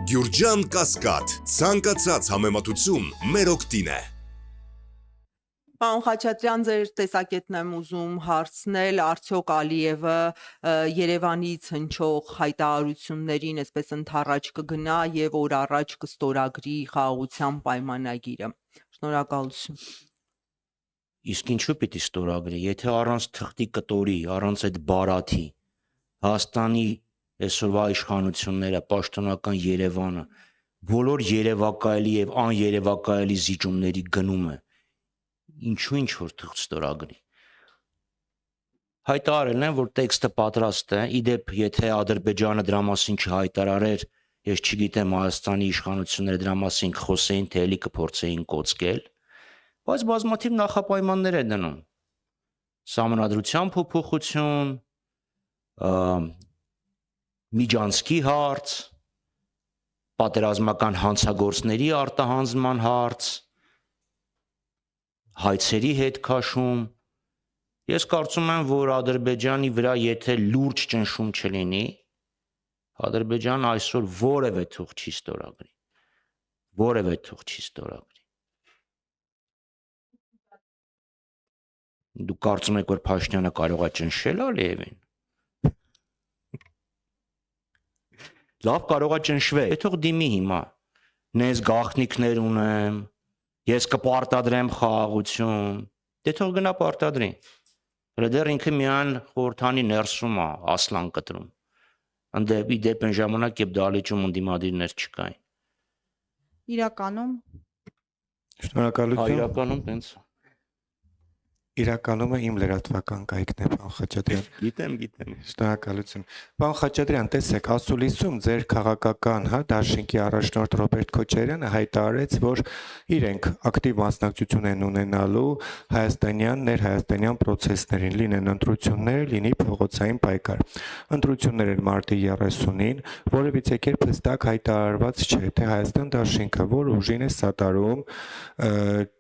Գյուրջան Կասկադ, ցանկացած համեմատություն մեր օգտին է։ Պարոն Խաչատրյան, ձեր տեսակետն եմ ուզում հարցնել, արդյոք Ալիևը Երևանից հնչող հայտարարություններին այսպես ընդառաջ կգնա եւ օր առաջ կստորագրի խաղաղության պայմանագիրը։ Շնորհակալություն։ Իսկ ինչու պիտի ստորագրի, եթե առանց թղթի կտորի, առանց այդ բարաթի, Հայաստանի այսօրվա իշխանությունները, պաշտոնական Երևանը, բոլոր երևակայելի եւ աներևակայելի զիջումների գնում է, ինչու ինչ որ թղթ ստորագրի։ Հայտարարել են, որ տեքստը պատրաստ է, իդեպ եթե Ադրբեջանը դրա մասին չհայտարարեր, ես չգիտեմ Հայաստանի իշխանությունները դրա մասին կխոսեին, թե էլի կփորձեին կոծկել, բայց բազմաթիվ նախապայմաններ է դնում։ Սահմանադրության փոփոխություն, միջանցքի հարց, պատերազմական հանցագործների արտահանձնման հարց, հայցերի հետ քաշում։ Ես կարծում եմ, որ Ադրբեջանի վրա եթե լուրջ ճնշում չլինի, Ադրբեջանը այսօր որևէ թուղթ չի ստորագրի։ Որևէ թուղթ չի ստորագրի։ Դու կարծում եք, որ Փաշինյանը կարող է ճնշել Ալիևին։ Լավ կարող է ճնշվել, թող դիմի հիմա։ Նես գաղտնիքներ ունեմ, ես կպարտադրեմ խաղաղություն, դե թող գնա պարտադրի։ Հələ դեռ ինքը միայն խորհրդանի ներսում է ասլան կտրում։ Իդեպ այն ժամանակ, երբ դահլիճում ընդդիմադիրներ չկային։ Իրականում Շնորհակալություն։ Իրականում տենց։ Իրականում իմ լրատվական կայքն է, պարոն Խաչատրյան։ Գիտեմ։ Շնորհակալություն։ Պարոն Խաչատրյան, տեսեք, ասուլիսում ձեր քաղաքական, դաշինքի առաջնորդ Ռոբերտ Քոչարյանը հայտարարեց, որ իրենք ակտիվ մասնակցություն են ունենալու հայաստանյան, ներհայաստանյան պրոցեսներին, լինեն ընտրություններ, լինի փողոցային պայքար։ Ընտրություններ են մարտի 30-ին, որևիցե կերպ հստակ հայտարարված չէ, թե Հայաստան դաշինքը որ ուժին է սատարում,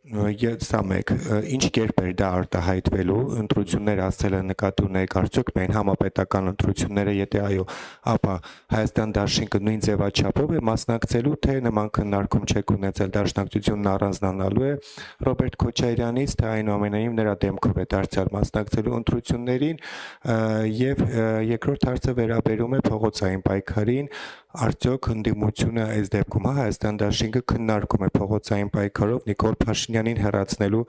սա մեկ, ինչ կերպ էր դա արտահայտվելու, ընտրություններ ասել են նկատի ունեք, արդյոք միայն համապետական ընտրությունները, եթե այո, ապա Հայաստան դաշինքը նույն ձևաչափով է մասնակցելու, թե նման քննարկում չեք ունեցել, դաշնակցությունն առանձնանալու է Ռոբերտ Քոչարյանից, թե այնուամենայնիվ նրա դեմքով է դարձյալ մասնակցելու ընտրություններին, եւ երկրորդ հարցը վերաբերում է փողոցային պայքարին, արդյոք ընդդիմությունը այս դեպքում Հայաստան դաշինքը քննարկում է փողոցային պայքարով Նիկոլ Փաշինյանին հեռացնելու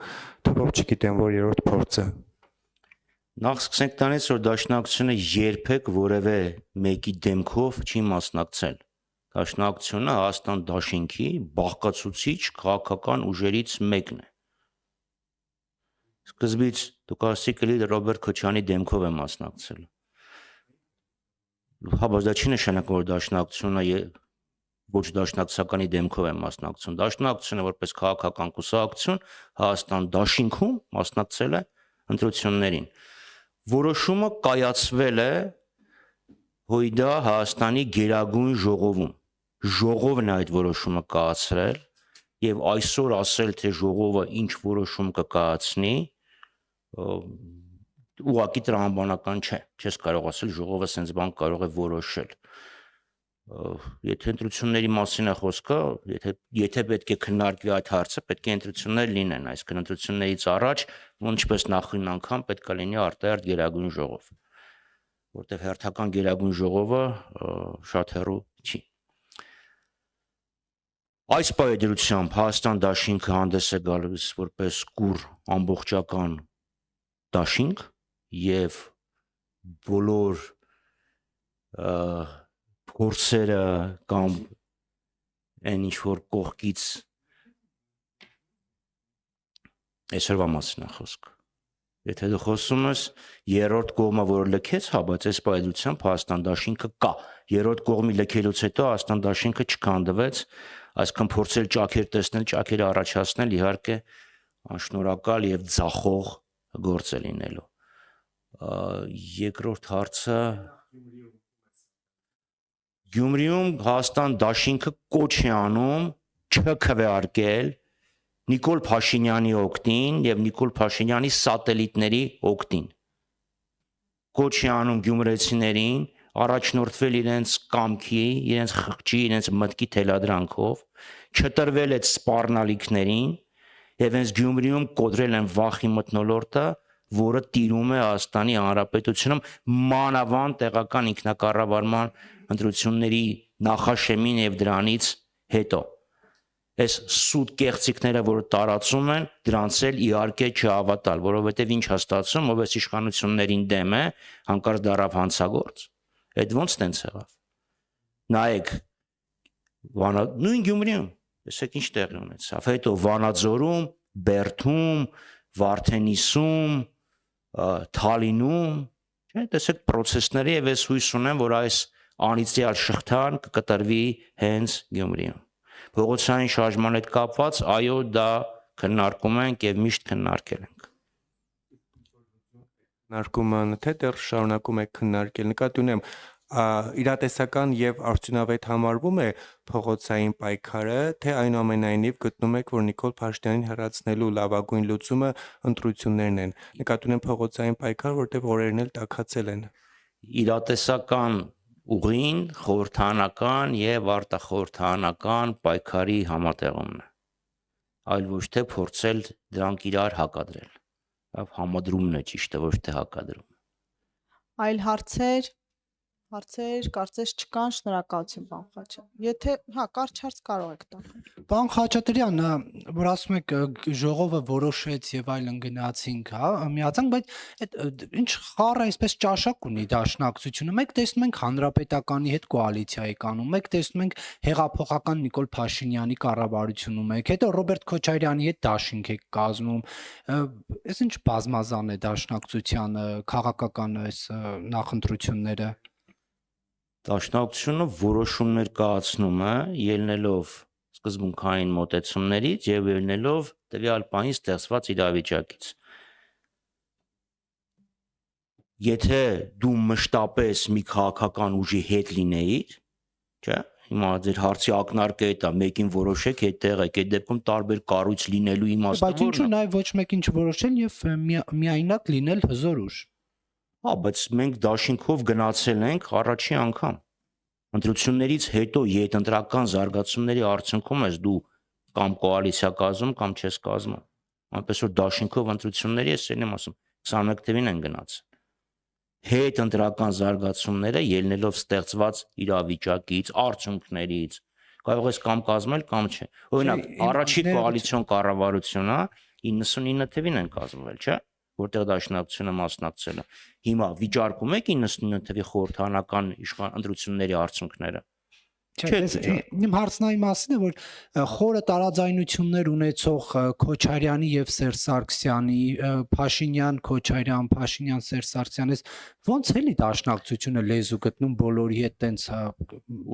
թվով չգիտեմ որ երրորդ փորձը։ Նախ սկսենք տանից, որ դաշնակցությունը երբեք որևէ մեկի դեմքով չի մասնակցել։ Դաշնակցությունը Հայաստան դաշինքի բաղկացուցիչ քաղաքական ուժերից մեկն է։ Սկզբից դուք ասեցիք էլի Ռոբերտ Քոչյանի դեմքով է մասնակցել։ Հա, բայց դա չի նշանակում, որ դաշնակցությունը ոչ դաշնակցականի դեմքով է մասնակցում։ Դաշնակցությունը որպես քաղաքական կուսակցություն Հայաստան դաշինքում մասնակցել է ընտրություններին։ Որոշումը կայացվել է Հույդա Հայաստանի Գերագույն ժողովում։ Ժողովն է այդ որոշումը կայացրել եւ այսօր ասել, թե ժողովը ինչ որոշում կկայացնի, ուղղակի տրամաբանական չէ։ Չես կարող ասել ժողովը սենց բան կարող է որոշել։ Եթե ընտրությունների մասին է խոսքը, եթե պետք է քննարկվի այդ հարցը, պետք է ընտրություններ լինեն, այսինքն ընտրություններից առաջ, ինչպես նախին անգամ պետք է լինի արտահերթ Գերագույն ժողով, որտեղ հերթական Գերագույն ժողովը շատ հեռու չի։ Այս պայմանությամբ Հայաստան դաշինքը հանդես է գալիս որպես կուռ ամբողջական դաշինք եւ բոլոր փորձերը կամ այն ինչ որ կողքից այսօրվա մասին է խոսքը։ Եթե դու խոսում ես երրորդ կողմը, որը լքեց, հա, բայց այս պայմանությամբ Հայաստան դաշինքը կա։ Երրորդ կողմի լքելուց հետո Հայաստան դաշինքը չքանդվեց, այսքան փորձել ճաքեր տեսնել, ճաքերը առաջացնել իհարկե անշնորհակալ եւ ձախող գործ է լինելու։ Երկրորդ հարցը Գյումրիում Հայաստան դաշինքը կոչ է անում չքվեարկել Նիկոլ Փաշինյանի օգտին եւ Նիկոլ Փաշինյանի սատելիտների օգտին։ Կոչ է անում գյումրեցիներին առաջնորդվել իրենց կամքի, իրենց խղճի, իրենց մտքի թելադրանքով, չտրվել այդ սպառնալիքներին եւ հենց Գյումրիում կոտրել են վախի մթնոլորտը, որը տիրում է Հայաստանի Հանրապետությունում մանավանդ տեղական ինքնակառավարման ընտրությունների նախաշեմին եւ դրանից հետո։ Այս սուտ կեղծիքները, որ տարածում են, դրանց էլ իհարկե չհավատալ, որովհետեւ ինչ հաստատում, ով էս իշխանություններին դեմ է, հանկարծ դարավ հանցագործ։ Այդ ոնց տենց եղավ։ Նայեք, նույն Գյումրիում, տեսեք ինչ տեղի ունեցավ։ Հետո Վանաձորում, Բերդում, Վարդենիսում, Թալինում, չէ՞, տեսեք process-ները եւ ես հույս ունեմ, որ այս անիծյալ շղթան կկտրվի հենց Գյումրիում։ Փողոցային շարժման հետ կապված, այո, դա քննարկում ենք եւ միշտ քննարկել ենք։ Քննարկումը թե դեռ շարունակում եք քննարկել, նկատի ունեմ իրատեսական եւ արդյունավետ համարվում է փողոցային պայքարը, թե այնուամենայնիվ գտնում եք, որ Նիկոլ Փաշինյանին հեռացնելու լավագույն լուծումը ընտրություններն են։ Նկատի ունեմ փողոցային պայքար, որտեղ օրերն էլ տաքացել են։ Իրատեսական ուղին խորհրդանական եւ արտախորհրդանական պայքարի համատեղումն է, այլ ոչ թե փորձել դրանք իրար հակադրել։ Համադրումն է ճիշտը, ոչ թե հակադրում։ Այլ հարցեր կարծես չկան, շնորհակալություն պարոն Խաչատրյան։ Եթե կարճ հարց կարող եք տալ։ Պարոն Խաչատրյան, որ ասում եք ժողովը որոշեց եւ այլն գնացինք, հա, միացանք, բայց այդ ինչ խառը այսպես ճաշակ ունի դաշնակցությունը։ Մեկ տեսնում ենք հանրապետականի հետ կոալիցիա եք անում, մեկ տեսնում ենք հեղափոխական Նիկոլ Փաշինյանի կառավարությունում եք, հետո Ռոբերտ Քոչարյանի հետ դաշինք եք կազմում։ Այս ինչ բազմազան է դաշնակցության քաղաքական այս նախընտրությունները։ Դաշնակցությունը որոշումներ կայացնում է ելնելով սկզբունքային մոտեցումներից եւ ելնելով տվյալ պահին ստեղծված իրավիճակից։ Եթե դու մշտապես մի քաղաքական ուժի հետ լինեիր, չէ՞, հիմա ձեր հարցի ակնարկը է դա, մեկին որոշեք, այդտեղ եք, այդ դեպքում տարբեր կառույց լինելու իմաստը Բայց ինչու նաեւ ոչ մեկին չորոշել եւ միայնակ լինել հզոր ուժ։ Հա, բայց մենք դաշինքով գնացել ենք առաջի անգամ։ Ընտրություններից հետո յետընտրական զարգացումների արդյունքում ես դու կամ կոալիցիա կազմում կամ չես կազմում։ Այնպես որ դաշինքով ընտրությունների ես ելնեմ ասում 21 թվին են գնացել։ Հետընտրական զարգացումները ելնելով ստեղծված իրավիճակից, արդյունքներից կարող ես կամ կազմել կամ չէ։ Օրինակ, առաջի կոալիցիոն կառավարությունը 99 թվին են կազմվել, չէ՞, որտեղ դաշնակցությունը մասնակցել է։ Հիմա վիճարկում եք 99 թվի խորհրդանական ընտրությունների արդյունքները։ Չէ, իմ հարցն այն մասին է, որ խորը տարաձայնություններ ունեցող Քոչարյանի եւ Սերժ Սարգսյանի, Փաշինյան, Քոչարյան, Փաշինյան, Սերժ Սարգսյանից ոնց էլի դաշնակցությունը լեզու գտնում բոլորի հետ տենց։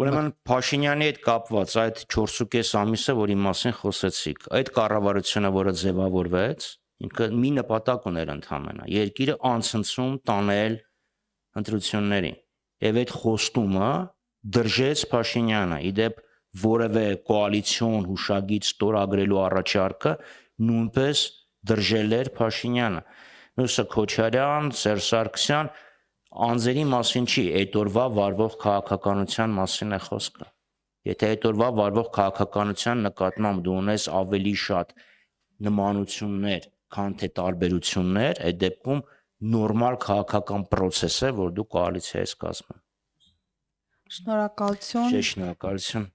Ուրեմն Փաշինյանի հետ կապված այդ 4.5 ամիսը, որի մասին խոսեցիք, այդ կառավարությունը, որը ձևավորվեց, ինքը մի նպատակ ուներ ընդհանրապես երկիրը անցնցում տանել ընտրություններին եւ այդ խոստումը դրժեց Փաշինյանը իդեպ որևէ կոալիցիոն հուշագիծ ստորագրելու առաջարկը նույնպես դրժել էր Փաշինյանը մյուսը Քոչարյան, Սերժ Սարգսյան անձերի մասին չի այդ օրվա վարվող քաղաքականության մասին է խոսքը եթե այդ օրվա վարվող քաղաքականության նկատմամբ դու ունես ավելի շատ նմանություններ քան թե տարբերություններ, այդ դեպքում նորմալ քաղաքական process է, որ դու կոալիցիա ես կազմում։ Շնորհակալություն։ Շնորհակալություն։